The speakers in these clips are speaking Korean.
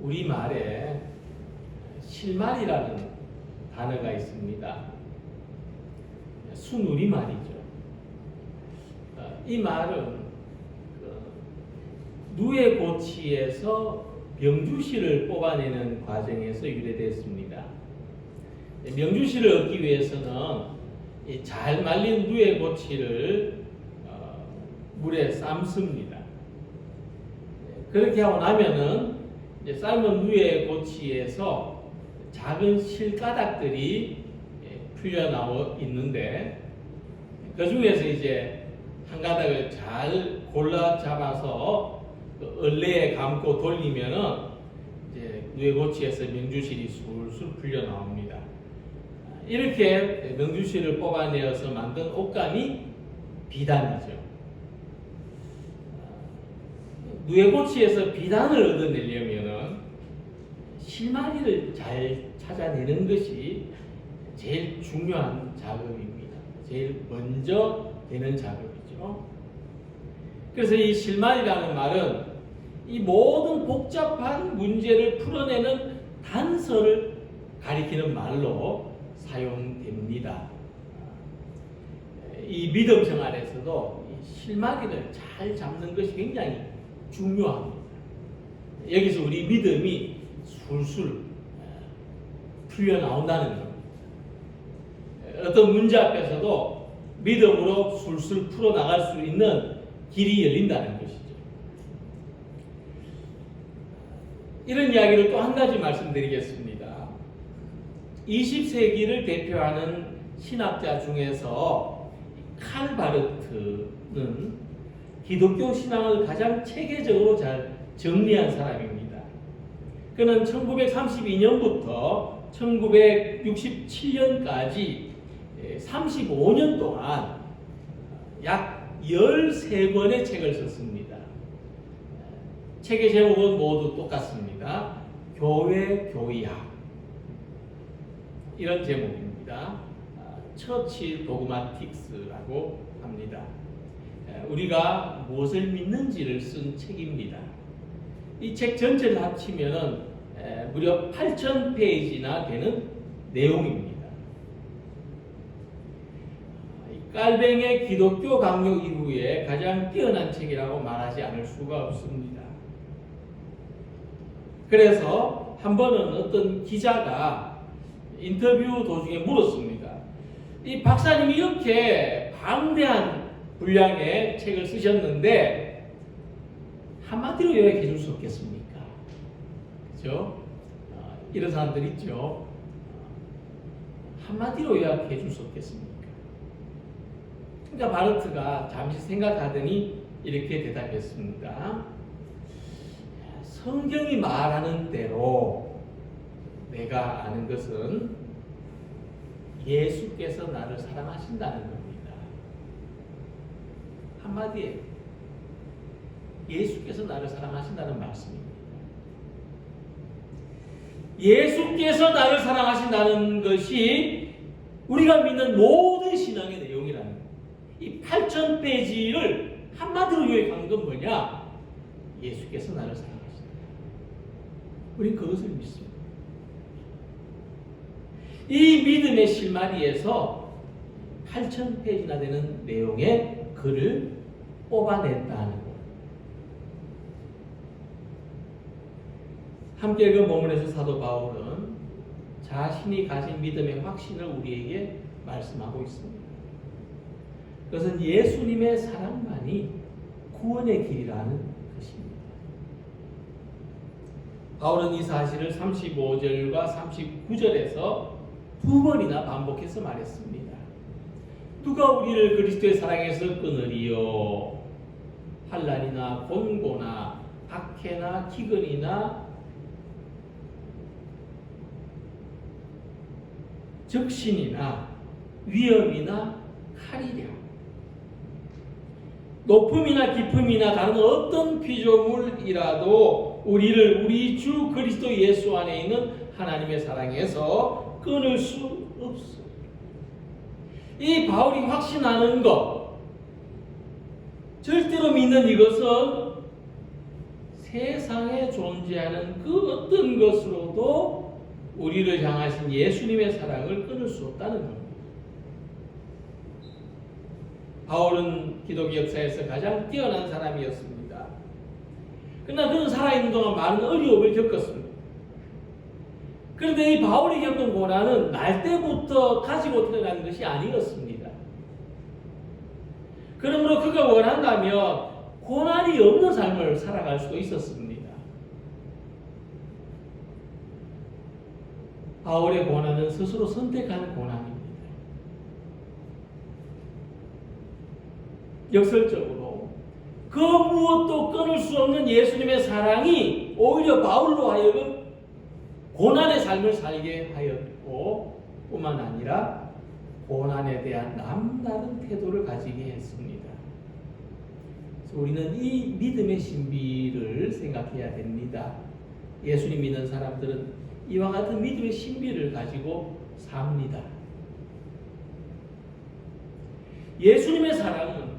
우리말에 실말이라는 단어가 있습니다. 순우리말이죠. 이 말은 누에고치에서 명주실을 뽑아내는 과정에서 유래됐습니다. 명주실을 얻기 위해서는 잘 말린 누에고치를 물에 삶습니다. 그렇게 하고 나면은 삶은 누에고치에서 작은 실가닥들이 풀려 나와 있는데 그 중에서 이제 한 가닥을 잘 골라 잡아서 얼레에 감고 돌리면은 이제 누에고치에서 명주실이 술술 풀려 나옵니다. 이렇게 명주실을 뽑아내어서 만든 옷감이 비단이죠. 누에고치에서 비단을 얻어내려면은 실마리를 잘 찾아내는 것이 제일 중요한 작업입니다. 제일 먼저 되는 작업이죠. 그래서 이 실마리라는 말은 이 모든 복잡한 문제를 풀어내는 단서를 가리키는 말로 사용됩니다. 이 믿음 생활에서도 이 실마리를 잘 잡는 것이 굉장히 중요합니다. 여기서 우리 믿음이 술술 풀려 나온다는 겁니다. 어떤 문제 앞에서도 믿음으로 술술 풀어나갈 수 있는 길이 열린다는 것이죠. 이런 이야기를 또 한 가지 말씀드리겠습니다. 20세기를 대표하는 신학자 중에서 칼 바르트는 기독교 신앙을 가장 체계적으로 잘 정리한 사람입니다. 그는 1932년부터 1967년까지 35년 동안 약 13권의 책을 썼습니다. 책의 제목은 모두 똑같습니다. 교회 교의학 이런 제목입니다. 처치 도그마틱스라고 합니다. 우리가 무엇을 믿는지를 쓴 책입니다. 이 책 전체를 합치면 무려 8,000페이지나 되는 내용입니다. 깔뱅의 기독교 강요 이후에 가장 뛰어난 책이라고 말하지 않을 수가 없습니다. 그래서 한 번은 어떤 기자가 인터뷰 도중에 물었습니다. 이 박사님이 이렇게 방대한 분량의 책을 쓰셨는데 한마디로 요약해 줄 수 없겠습니까? 그렇죠? 이런 사람들 있죠. 한마디로 요약해 줄 수 없겠습니까? 그러니까 바르트가 잠시 생각하더니 이렇게 대답했습니다. 성경이 말하는 대로 내가 아는 것은 예수께서 나를 사랑하신다는 겁니다. 한마디에 예수께서 나를 사랑하신다는 말씀입니다. 예수께서 나를 사랑하신다는 것이 우리가 믿는 모든 신앙의 내용이라는 거예요. 이 8,000페이지를 한마디로 요약한 건 뭐냐? 예수께서 나를 사랑하신다. 우리는 그것을 믿습니다. 이 믿음의 실마리에서 8,000페이지나 되는 내용의 글을 뽑아냈다는 것. 함께 읽은 본문에서 사도 바울은 자신이 가진 믿음의 확신을 우리에게 말씀하고 있습니다. 그것은 예수님의 사랑만이 구원의 길이라는 것입니다. 바울은 이 사실을 35절과 39절에서 두 번이나 반복해서 말했습니다. 누가 우리를 그리스도의 사랑에서 끊으리요? 환난이나 곤고나 박해나 기근이나 적신이나 위험이나 칼이랴. 높음이나 깊음이나 다른 어떤 피조물이라도 우리를 우리 주 그리스도 예수 안에 있는 하나님의 사랑에서 끊을 수 없어. 이 바울이 확신하는 것, 절대로 믿는 이것은 세상에 존재하는 그 어떤 것으로도 우리를 향하신 예수님의 사랑을 끊을 수 없다는 겁니다. 바울은 기독교 역사에서 가장 뛰어난 사람이었습니다. 그러나 그는 살아있는 동안 많은 어려움을 겪었습니다. 그런데 이 바울이 겪은 고난은 날 때부터 가지고 태어난 것이 아니었습니다. 그러므로 그가 원한다면 고난이 없는 삶을 살아갈 수도 있었습니다. 바울의 고난은 스스로 선택한 고난입니다. 역설적으로 그 무엇도 끊을 수 없는 예수님의 사랑이 오히려 바울로 하여금 고난의 삶을 살게 하였고 뿐만 아니라 고난에 대한 남다른 태도를 가지게 했습니다. 그래서 우리는 이 믿음의 신비를 생각해야 됩니다. 예수님 믿는 사람들은 이와 같은 믿음의 신비를 가지고 삽니다. 예수님의 사랑은,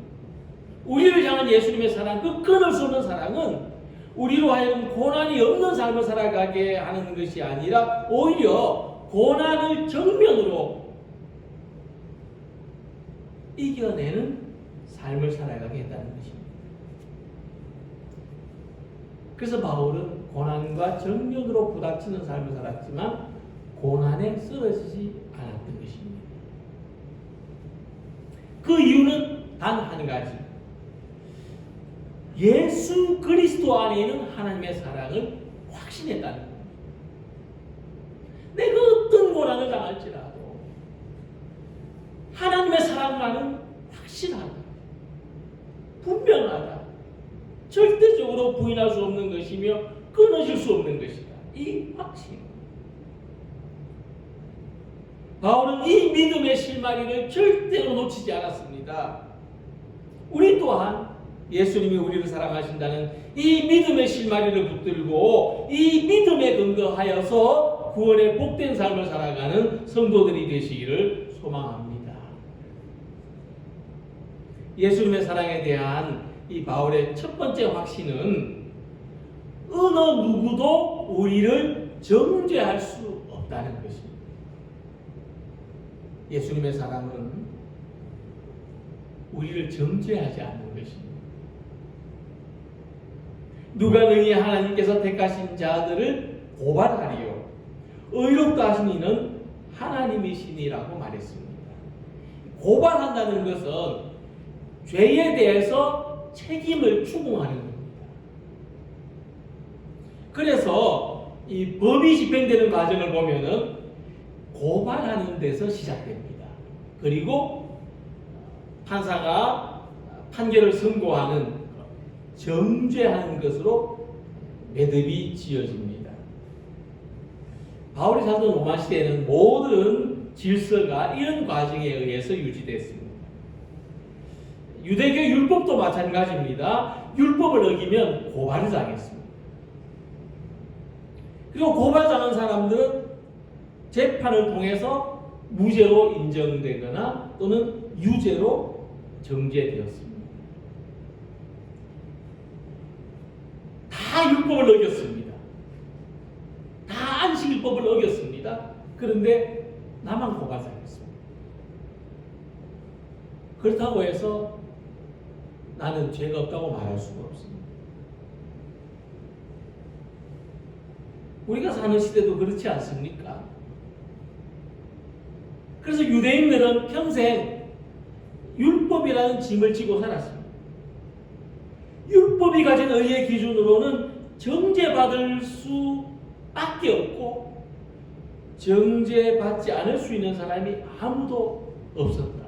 우리를 향한 예수님의 사랑, 그 끊을 수 없는 사랑은 우리로 하여금 고난이 없는 삶을 살아가게 하는 것이 아니라 오히려 고난을 정면으로 이겨내는 삶을 살아가게 했다는 것입니다. 그래서 바울은 고난과 정면으로 부닥치는 삶을 살았지만 고난에 쓰러지지 않았던 것입니다. 그 이유는 단 한 가지. 예수 그리스도 안에 있는 하나님의 사랑을 확신했다는 겁니다. 내가 어떤 고난을 당할지라도 하나님의 사랑만은 확실하다. 분명하다. 절대적으로 부인할 수 없는 것이며 끊어질 수 없는 것이다. 이 확신. 바울은 이 믿음의 실마리를 절대로 놓치지 않았습니다. 우리 또한 예수님이 우리를 사랑하신다는 이 믿음의 실마리를 붙들고 이 믿음에 근거하여서 구원의 복된 삶을 살아가는 성도들이 되시기를 소망합니다. 예수님의 사랑에 대한 이 바울의 첫 번째 확신은 어느 누구도 우리를 정죄할 수 없다는 것입니다. 예수님의 사랑은 우리를 정죄하지 않는 것입니다. 누가 능히 하나님께서 택하신 자들을 고발하리요 의롭다 하신 이는 하나님이시니라고 말했습니다. 고발한다는 것은 죄에 대해서 책임을 추궁하는 겁니다. 그래서 이 법이 집행되는 과정을 보면은 고발하는 데서 시작됩니다. 그리고 판사가 판결을 선고하는, 정죄하는 것으로 매듭이 지어집니다. 바울이 살던 로마 시대에는 모든 질서가 이런 과정에 의해서 유지됐습니다. 유대교 율법도 마찬가지입니다. 율법을 어기면 고발을 당했습니다. 그리고 고발당한 사람들은 재판을 통해서 무죄로 인정되거나 또는 유죄로 정죄되었습니다. 다 율법을 어겼습니다. 다 안식일법을 어겼습니다. 그런데 나만 고발당했습니다. 그렇다고 해서 나는 죄가 없다고 말할 수가 없습니다. 우리가 사는 시대도 그렇지 않습니까? 그래서 유대인들은 평생 율법이라는 짐을 지고 살았습니다. 율법이 가진 의의 기준으로는 정죄받을 수밖에 없고 정죄받지 않을 수 있는 사람이 아무도 없었다.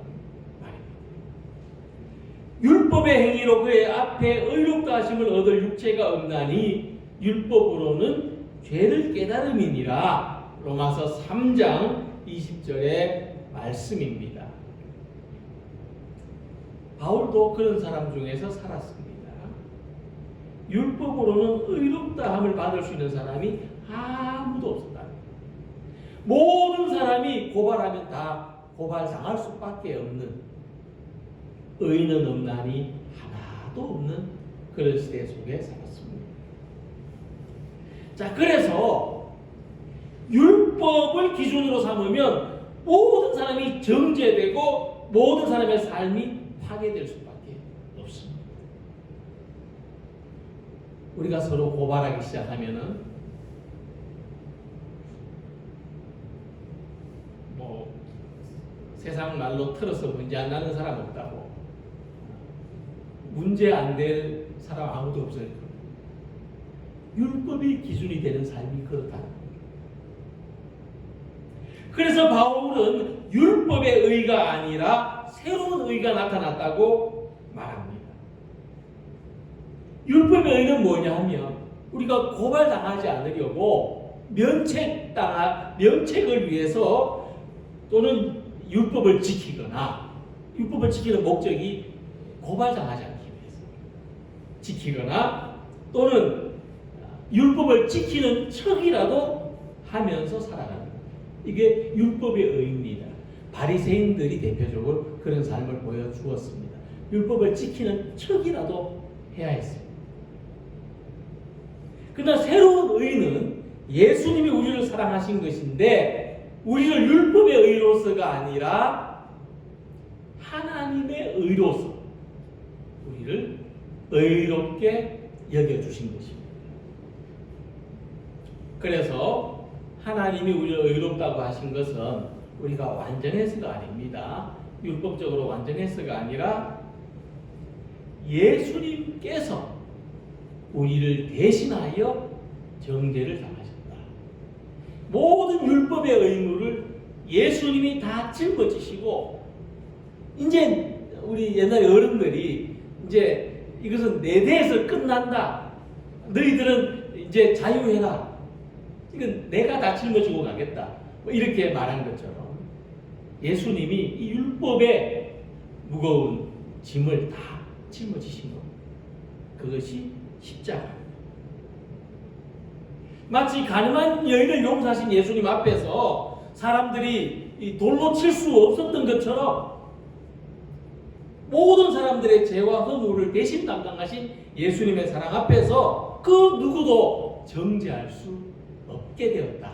율법의 행위로 그의 앞에 의롭다 하심을 얻을 육체가 없나니 율법으로는 죄를 깨달음이니라. 로마서 3장 20절의 말씀입니다. 바울도 그런 사람 중에서 살았습니다. 율법으로는 의롭다함을 받을 수 있는 사람이 아무도 없었다. 모든 사람이 고발하면 다 고발당할 수밖에 없는, 의인은 없나니 하나도 없는 그런 시대 속에 살았습니다. 자, 그래서 율법을 기준으로 삼으면 모든 사람이 정죄되고 모든 사람의 삶이 파괴될 수밖에 없습니다. 우리가 서로 고발하기 시작하면은 세상 말로 틀어서 문제 안 나는 사람 없다고, 문제 안 될 사람 아무도 없어요. 율법이 기준이 되는 삶이 그렇다. 그래서 바울은 율법의 의가 아니라 새로운 의가 나타났다고 말합니다. 율법의 의는 뭐냐 하면 우리가 고발당하지 않으려고 면책을 위해서 또는 율법을 지키거나, 율법을 지키는 목적이 고발당하지 않기 위해서 지키거나 또는 율법을 지키는 척이라도 하면서 살아가는 거예요. 이게 율법의 의입니다. 바리새인들이 대표적으로 그런 삶을 보여주었습니다. 율법을 지키는 척이라도 해야 했습니다. 그러나 새로운 의는 예수님이 우리를 사랑하신 것인데 우리를 율법의 의로서가 아니라 하나님의 의로서 우리를 의롭게 여겨주신 것입니다. 그래서 하나님이 우리를 의롭다고 하신 것은 우리가 완전해서가 아닙니다. 율법적으로 완전해서가 아니라 예수님께서 우리를 대신하여 정죄를 당하셨다. 모든 율법의 의무를 예수님이 다 짊어지시고, 이제 우리 옛날 어른들이 이제 이것은 내 대에서 끝난다. 너희들은 이제 자유해라. 이건 내가 다 짊어지고 가겠다. 이렇게 말한 것처럼 예수님이 이 율법의 무거운 짐을 다 짊어지신 겁니다. 그것이 십자가입니다. 마치 가늠한 여인을 용서하신 예수님 앞에서 사람들이 이 돌로 칠 수 없었던 것처럼 모든 사람들의 죄와 허물을 대신 담당하신 예수님의 사랑 앞에서 그 누구도 정죄할 수 없게 되었다.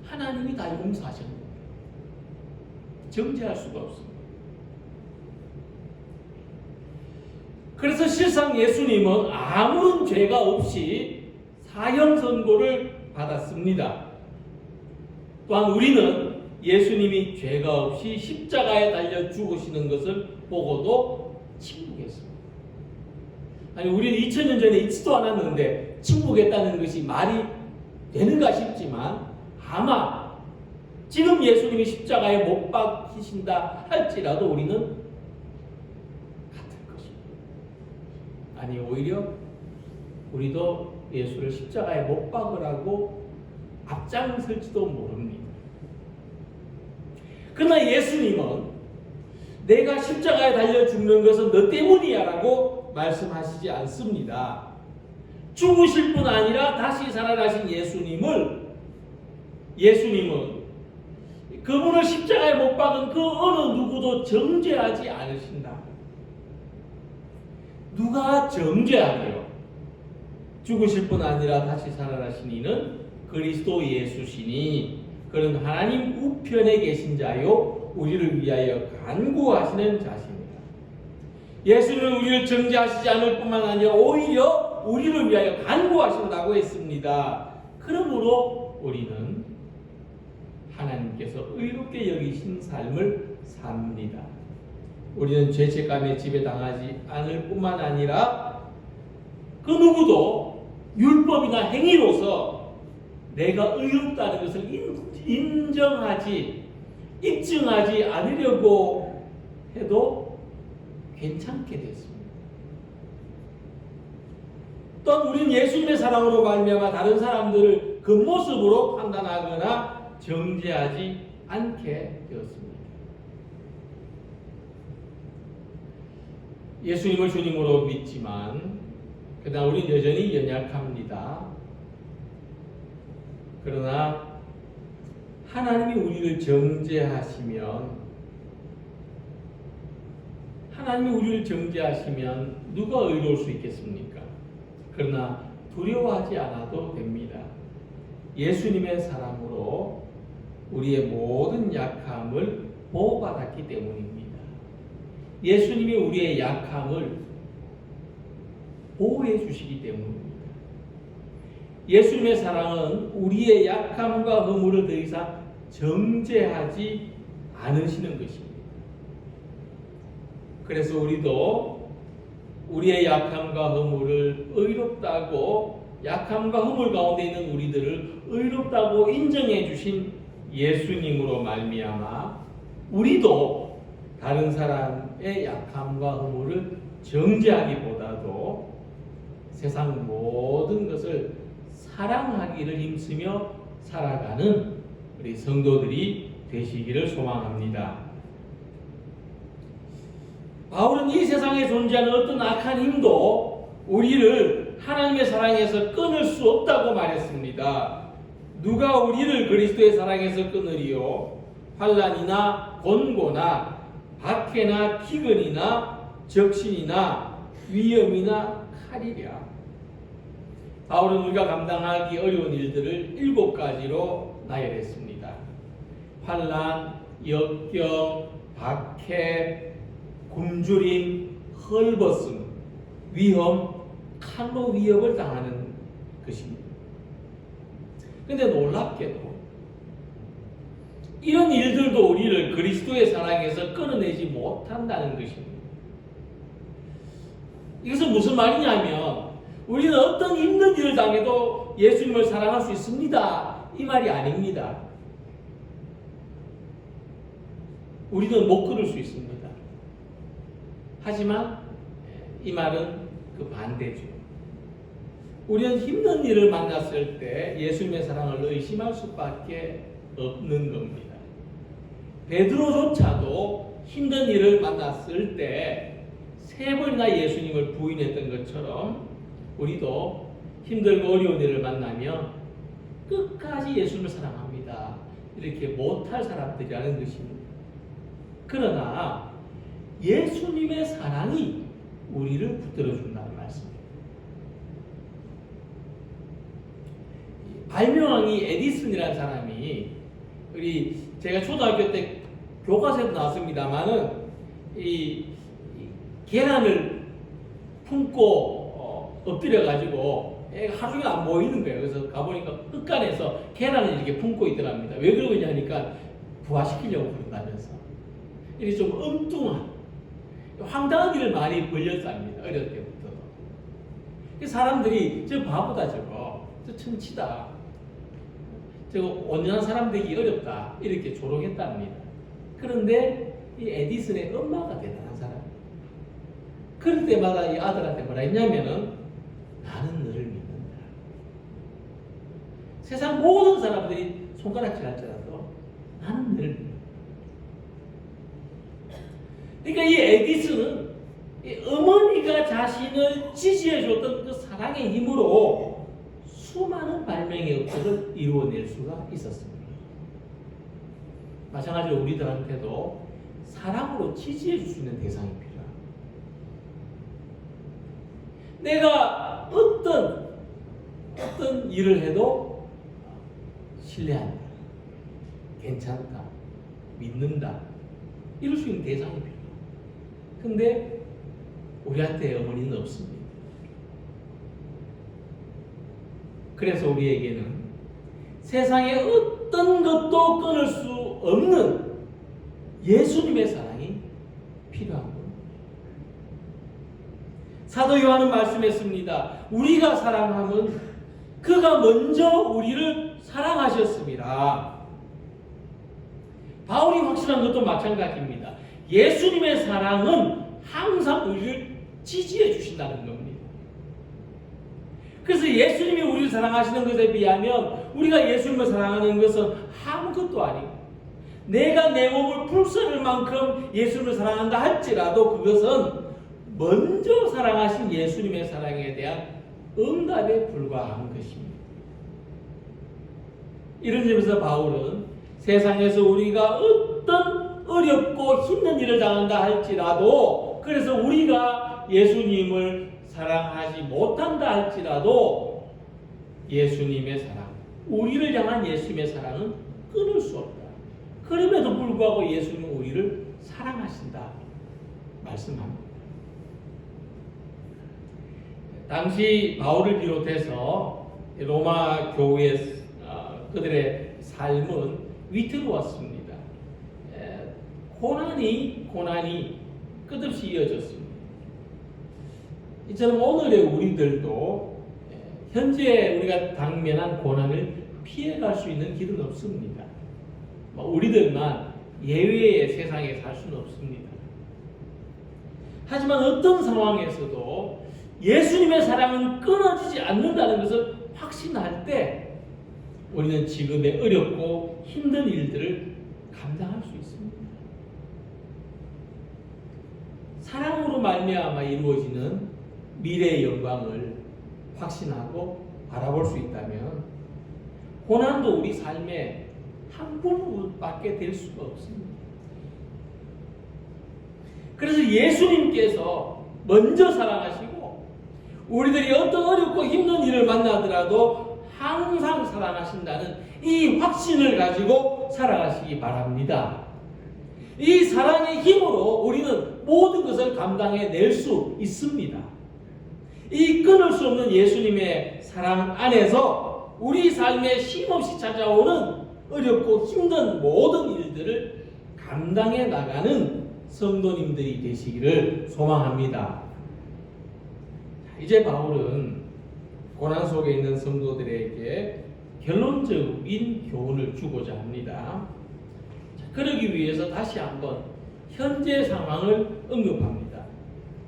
하나님이 다 용서하셨는데 정죄할 수가 없습니다. 그래서 실상 예수님은 아무런 죄가 없이 사형 선고를 받았습니다. 또한 우리는 예수님이 죄가 없이 십자가에 달려 죽으시는 것을 보고도 침묵했습니다. 아니, 우리는 2000년 전에 있지도 않았는데 침묵했다는 것이 말이 되는가 싶지만 아마 지금 예수님이 십자가에 못 박히신다 할지라도 우리는 같을 것입니다. 아니, 오히려 우리도 예수를 십자가에 못 박으라고 앞장설지도 모릅니다. 그러나 예수님은 내가 십자가에 달려 죽는 것은 너 때문이야 라고 말씀하시지 않습니다. 죽으실 뿐 아니라 다시 살아나신 예수님은 그분을 십자가에 못 박은 그 어느 누구도 정죄하지 않으신다. 누가 정죄하래요? 죽으실 뿐 아니라 다시 살아나신 이는 그리스도 예수시니 그는 하나님 우편에 계신 자요 우리를 위하여 간구하시는 자십니다. 예수는 우리를 정죄하시지 않을 뿐만 아니라 오히려 우리를 위하여 간구하신다고 했습니다. 그러므로 우리는 하나님께서 의롭게 여기신 삶을 삽니다. 우리는 죄책감에 지배당하지 않을 뿐만 아니라 그 누구도 율법이나 행위로서 내가 의롭다는 것을 인정하지, 입증하지 않으려고 해도 괜찮게 됐습니다. 또한 우리는 예수님의 사랑으로 말미암아 다른 사람들을 그 모습으로 판단하거나 정죄하지 않게 되었습니다. 예수님을 주님으로 믿지만 그러나 우리는 여전히 연약합니다. 그러나 하나님이 우리를 정죄하시면 누가 의로울 수 있겠습니까? 그러나 두려워하지 않아도 됩니다. 예수님의 사랑으로 우리의 모든 약함을 보호받았기 때문입니다. 예수님이 우리의 약함을 보호해 주시기 때문입니다. 예수님의 사랑은 우리의 약함과 허물을 더 이상 정죄하지 않으시는 것입니다. 그래서 우리도 우리의 약함과 허물을 의롭다고, 약함과 허물 가운데 있는 우리들을 의롭다고 인정해 주신 예수님으로 말미암아 우리도 다른 사람의 약함과 허물을 정죄하기보다도 세상 모든 것을 사랑하기를 힘쓰며 살아가는 우리 성도들이 되시기를 소망합니다. 바울은 이 세상에 존재하는 어떤 악한 힘도 우리를 하나님의 사랑에서 끊을 수 없다고 말했습니다. 누가 우리를 그리스도의 사랑에서 끊으리요? 환난이나 곤고나 박해나 기근이나 적신이나 위험이나 칼이랴. 바울은 우리가 감당하기 어려운 일들을 7가지로 나열했습니다. 환난, 역경, 박해, 굶주림, 헐벗음, 위험, 칼로 위협을 당하는 것입니다. 그런데 놀랍게도 이런 일들도 우리를 그리스도의 사랑에서 끊어내지 못한다는 것입니다. 이것은 무슨 말이냐면 우리는 어떤 힘든 일을 당해도 예수님을 사랑할 수 있습니다, 이 말이 아닙니다. 우리는 못 끊을 수 있습니다. 하지만 이 말은 그 반대죠. 우리는 힘든 일을 만났을 때 예수님의 사랑을 의심할 수밖에 없는 겁니다. 베드로조차도 힘든 일을 만났을 때 3번이나 예수님을 부인했던 것처럼 우리도 힘들고 어려운 일을 만나면 끝까지 예수님을 사랑합니다, 이렇게 못할 사람들이라는 것입니다. 그러나 예수님의 사랑이 우리를 붙들어준다는 말씀입니다. 발명왕이 에디슨이라는 사람이, 제가 초등학교 때 교과서에도 나왔습니다만은 이 계란을 품고 엎드려가지고 애가 하루 종일 안 보이는 거예요. 그래서 가보니까 끝간에서 계란을 이렇게 품고 있더랍니다. 왜 그러냐 하니까 부화시키려고 그런다면서. 이게 좀 엉뚱한, 황당한 일을 많이 벌렸답니다. 어릴 때부터. 사람들이 저 바보다, 저거 저 천치다, 저거 온전한 사람 되기 어렵다, 이렇게 조롱했답니다. 그런데 이 에디슨의 엄마가 대단한 사람이에요. 그럴 때마다 이 아들한테 뭐라 했냐면은 나는 너를 믿는다. 세상 모든 사람들이 손가락질 할지라도 나는 너를 믿는다. 그러니까 이 에디슨은 이 어머니가 자신을 지지해줬던 그 사랑의 힘으로 수많은 발명의 업적을 이루어낼 수가 있었습니다. 마찬가지로 우리들한테도 사랑으로 지지해줄 수 있는 대상이 필요합니다. 내가 어떤 일을 해도 신뢰한다, 괜찮다, 믿는다, 이럴 수 있는 대상이 필요합니다. 근데 우리한테 어머니는 없습니다. 그래서 우리에게는 세상의 어떤 것도 끊을 수 없는 예수님의 사랑이 필요한 겁니다. 사도 요한은 말씀했습니다. 우리가 사랑하면 그가 먼저 우리를 사랑하셨습니다. 바울이 확신한 것도 마찬가지입니다. 예수님의 사랑은 항상 우리를 지지해 주신다는 겁니다. 그래서 예수님이 우리를 사랑하시는 것에 비하면 우리가 예수님을 사랑하는 것은 아무것도 아니고, 내가 내 몸을 불사를 만큼 예수님을 사랑한다 할지라도 그것은 먼저 사랑하신 예수님의 사랑에 대한 응답에 불과한 것입니다. 이런 점에서 바울은 세상에서 우리가 어떤 어렵고 힘든 일을 당한다 할지라도, 그래서 우리가 예수님을 사랑하지 못한다 할지라도 예수님의 사랑, 우리를 향한 예수님의 사랑은 끊을 수 없다. 그럼에도 불구하고 예수님은 우리를 사랑하신다 말씀합니다. 당시 바울을 비롯해서 로마 교회의 그들의 삶은 위태로웠습니다. 고난이 끝없이 이어졌습니다. 이처럼 오늘의 우리들도 현재 우리가 당면한 고난을 피해갈 수 있는 길은 없습니다. 우리들만 예외의 세상에 살 수는 없습니다. 하지만 어떤 상황에서도 예수님의 사랑은 끊어지지 않는다는 것을 확신할 때 우리는 지금의 어렵고 힘든 일들을 감당할 수 있습니다. 사랑으로 말미암아 이루어지는 미래의 영광을 확신하고 바라볼 수 있다면 고난도 우리 삶의 한 부분밖에 될 수가 없습니다. 그래서 예수님께서 먼저 사랑하시고 우리들이 어떤 어렵고 힘든 일을 만나더라도 항상 사랑하신다는 이 확신을 가지고 살아가시기 바랍니다. 이 사랑의 힘으로 우리는 모든 것을 감당해낼 수 있습니다. 이 끊을 수 없는 예수님의 사랑 안에서 우리 삶에 쉼없이 찾아오는 어렵고 힘든 모든 일들을 감당해 나가는 성도님들이 되시기를 소망합니다. 이제 바울은 고난 속에 있는 성도들에게 결론적인 교훈을 주고자 합니다. 그러기 위해서 다시 한번 현재 상황을 언급합니다.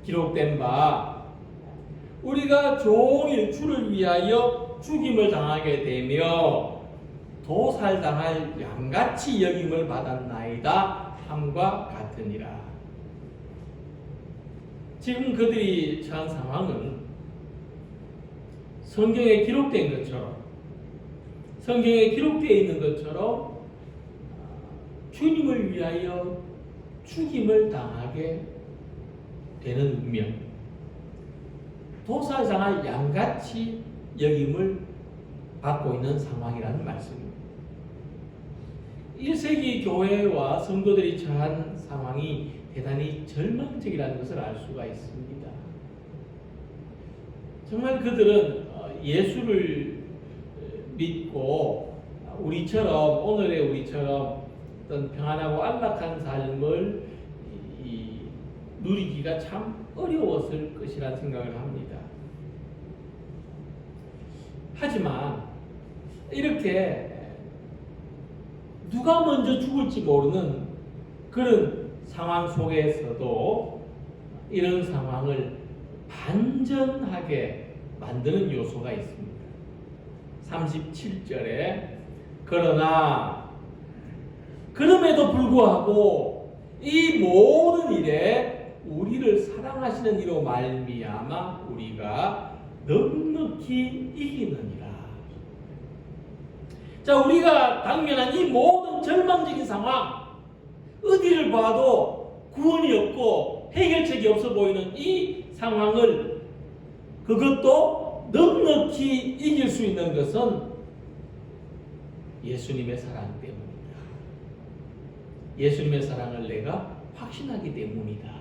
기록된 바 우리가 종일 주를 위하여 죽임을 당하게 되며 도살당할 양같이 여김을 받았나이다 함과 같으니라. 지금 그들이 처한 상황은 성경에 기록된 것처럼 성경에 기록되어 있는 것처럼 주님을 위하여 죽임을 당하게 되는 운명, 도살당할 양같이 여김을 받고 있는 상황이라는 말씀입니다. 1세기 교회와 성도들이 처한 상황이 대단히 절망적이라는 것을 알 수가 있습니다. 정말 그들은 예수를 믿고 오늘의 우리처럼 어떤 평안하고 안락한 삶을 누리기가 참 어려웠을 것이라는 생각을 합니다. 하지만 이렇게 누가 먼저 죽을지 모르는 그런 상황 속에서도 이런 상황을 반전하게 만드는 요소가 있습니다. 37절에 그러나 그럼에도 불구하고 이 모든 일에 우리를 사랑하시는 이로 말미암아 우리가 넉넉히 이기느니라. 자, 우리가 당면한 이 모든 절망적인 상황, 어디를 봐도 구원이 없고 해결책이 없어 보이는 이 상황을 그것도 넉넉히 이길 수 있는 것은 예수님의 사랑 때문이다. 예수님의 사랑을 내가 확신하기 때문이다.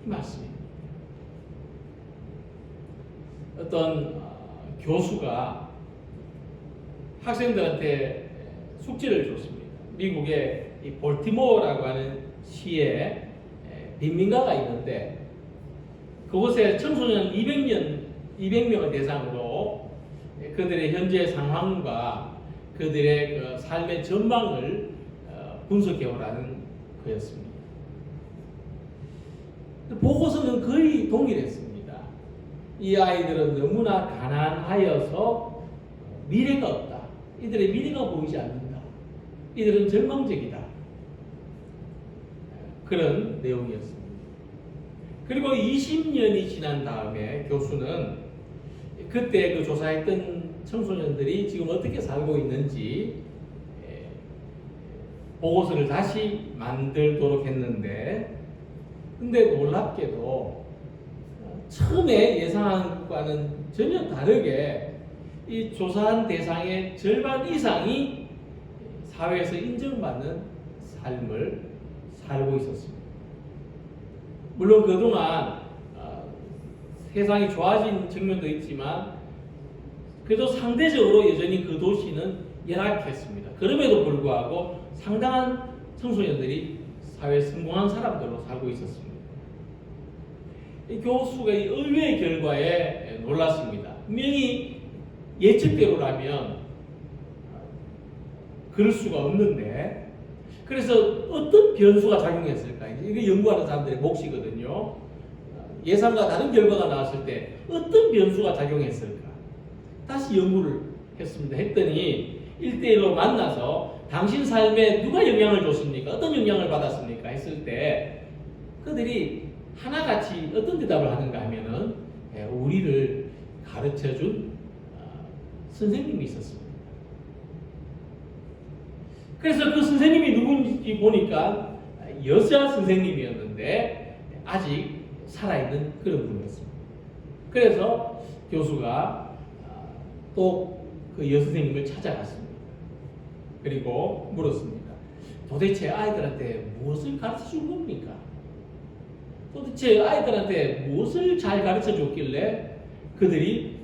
이 말씀입니다. 어떤 교수가 학생들한테 숙제를 줬습니다. 미국의 이 볼티모어라고 하는 시에 빈민가가 있는데 그곳에 청소년 200명을 대상으로 그들의 현재 상황과 그들의 그 삶의 전망을 분석해오라는 거였습니다. 보고서는 거의 동일했습니다. 이 아이들은 너무나 가난하여서 미래가 없다. 이들의 미래가 보이지 않는다. 이들은 절망적이다. 그런 내용이었습니다. 그리고 20년이 지난 다음에 교수는 그때 그 조사했던 청소년들이 지금 어떻게 살고 있는지 보고서를 다시 만들도록 했는데, 근데 놀랍게도 처음에 예상한 것과는 전혀 다르게 이 조사한 대상의 절반 이상이 사회에서 인정받는 삶을 살고 있었습니다. 물론 그동안 세상이 좋아진 측면도 있지만 그래도 상대적으로 여전히 그 도시는 열악했습니다. 그럼에도 불구하고 상당한 청소년들이 사회에 성공한 사람들로 살고 있었습니다. 이 교수가 이 의외의 결과에 놀랐습니다. 분명히 예측대로라면 그럴 수가 없는데, 그래서 어떤 변수가 작용했을까? 이게 연구하는 사람들의 몫이거든요. 예상과 다른 결과가 나왔을 때 어떤 변수가 작용했을까? 다시 연구를 했습니다. 했더니 1대1로 만나서 당신 삶에 누가 영향을 줬습니까? 어떤 영향을 받았습니까? 했을 때 그들이 하나같이 어떤 대답을 하는가 하면은 우리를 가르쳐준 선생님이 있었습니다. 그래서 그 선생님이 누군지 보니까 여자 선생님이었는데 아직 살아있는 그런 분이었습니다. 그래서 교수가 또 그 여선생님을 찾아갔습니다. 그리고 물었습니다. 도대체 아이들한테 무엇을 가르쳐 준 겁니까? 도대체 아이들한테 무엇을 잘 가르쳐 줬길래 그들이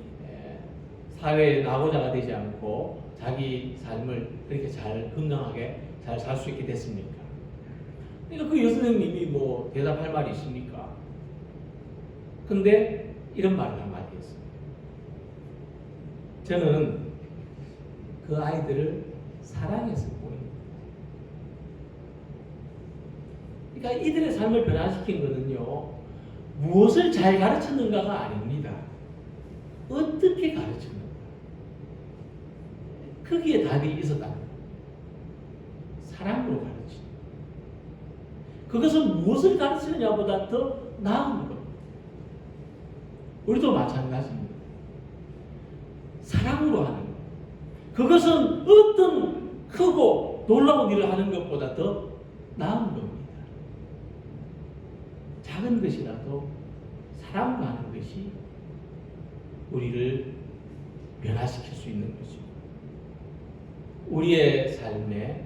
사회에 나고자가 되지 않고 자기 삶을 그렇게 잘 건강하게 잘 살 수 있게 됐습니까? 그러니까 그 여선생님이 뭐 대답할 말이 있습니까? 근데 이런 말을 한마디 했습니다. 저는 그 아이들을 사랑해서 보입니다. 그러니까 이들의 삶을 변화시킨 것은요, 무엇을 잘 가르쳤는가가 아닙니다. 어떻게 가르쳤는가. 거기에 답이 있었다. 사랑으로 가르치는. 그것은 무엇을 가르치느냐보다 더 나은 겁니다. 우리도 마찬가지입니다. 사랑으로 하는 것. 그것은 어떤 크고 놀라운 일을 하는 것보다 더 나은 겁니다. 작은 것이라도 사랑으로 하는 것이 우리를 변화시킬 수 있는 것입니다. 우리의 삶에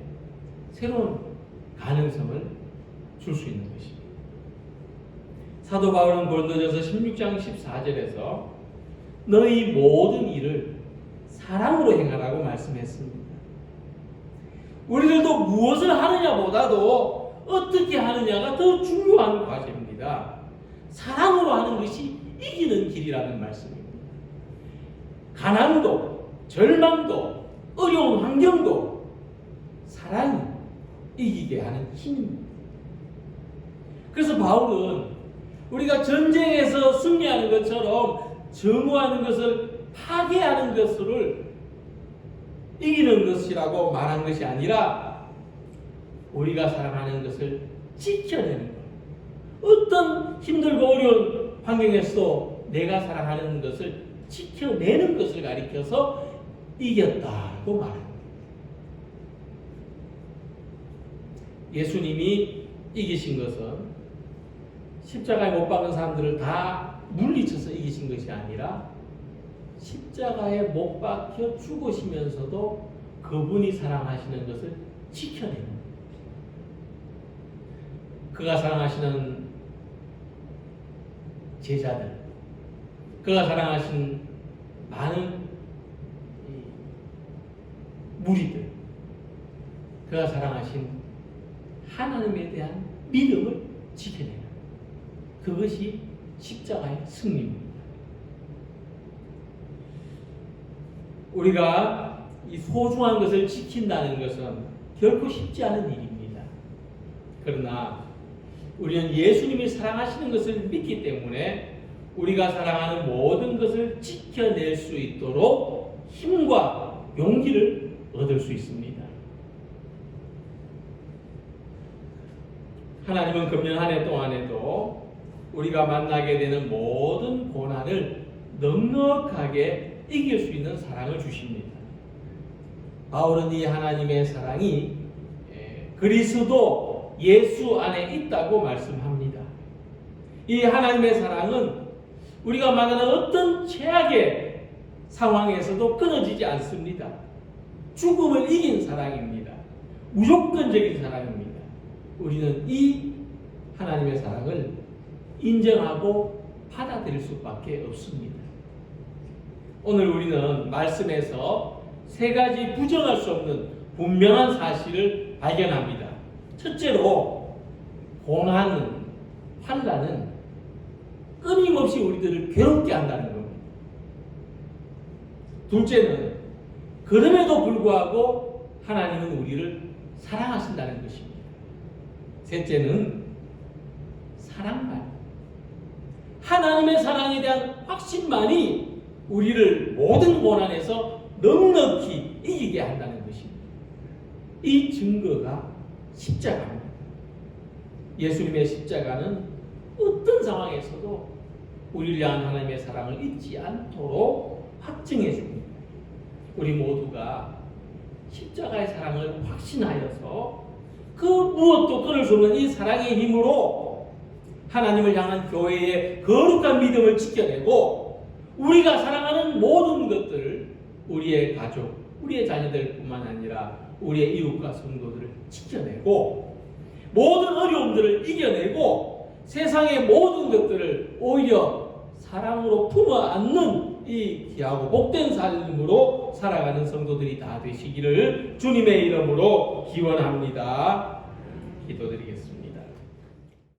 새로운 가능성을 줄 수 있는 것입니다. 사도 바울은 고린도전서 16장 14절에서 너희 모든 일을 사랑으로 행하라고 말씀했습니다. 우리들도 무엇을 하느냐보다도 어떻게 하느냐가 더 중요한 과제입니다. 사랑으로 하는 것이 이기는 길이라는 말씀입니다. 가난도, 절망도, 어려운 환경도 사랑이 이기게 하는 힘입니다. 그래서 바울은 우리가 전쟁에서 승리하는 것처럼 정오하는 것을 파괴하는 것을 이기는 것이라고 말한 것이 아니라 우리가 사랑하는 것을 지켜내는 것. 어떤 힘들고 어려운 환경에서도 내가 사랑하는 것을 지켜내는 것을 가리켜서 이겼다고 말합니다. 예수님이 이기신 것은 십자가에 못 박은 사람들을 다 물리쳐서 이기신 것이 아니라 십자가에 못 박혀 죽으시면서도 그분이 사랑하시는 것을 지켜내는 거예요. 그가 사랑하시는 제자들, 그가 사랑하신 많은 무리들, 그가 사랑하신 하나님에 대한 믿음을 지켜내는 그것이 십자가의 승리입니다. 우리가 이 소중한 것을 지킨다는 것은 결코 쉽지 않은 일입니다. 그러나 우리는 예수님이 사랑하시는 것을 믿기 때문에 우리가 사랑하는 모든 것을 지켜낼 수 있도록 힘과 용기를 얻을 수 있습니다. 하나님은 금년 한 해 동안에도 우리가 만나게 되는 모든 고난을 넉넉하게 이길 수 있는 사랑을 주십니다. 바울은 이 하나님의 사랑이 그리스도 예수 안에 있다고 말씀합니다. 이 하나님의 사랑은 우리가 만나는 어떤 최악의 상황에서도 끊어지지 않습니다. 죽음을 이긴 사랑입니다. 무조건적인 사랑입니다. 우리는 이 하나님의 사랑을 인정하고 받아들일 수밖에 없습니다. 오늘 우리는 말씀에서 세 가지 부정할 수 없는 분명한 사실을 발견합니다. 첫째로 고난은, 환난은 끊임없이 우리들을 괴롭게 한다는 겁니다. 둘째는 그럼에도 불구하고 하나님은 우리를 사랑하신다는 것입니다. 셋째는 사랑만, 하나님의 사랑에 대한 확신만이 우리를 모든 고난에서 넉넉히 이기게 한다는 것입니다. 이 증거가 십자가입니다. 예수님의 십자가는 어떤 상황에서도 우리를 향한 하나님의 사랑을 잊지 않도록 확증해 줍니다. 우리 모두가 십자가의 사랑을 확신하여서 그 무엇도 끊을 수 없는 이 사랑의 힘으로 하나님을 향한 교회의 거룩한 믿음을 지켜내고 우리가 사랑하는 모든 것들을 우리의 가족, 우리의 자녀들뿐만 아니라 우리의 이웃과 성도들을 지켜내고 모든 어려움들을 이겨내고 세상의 모든 것들을 오히려 사랑으로 품어 안는 이 귀하고 복된 삶으로 살아가는 성도들이 다 되시기를 주님의 이름으로 기원합니다. 기도드리겠습니다.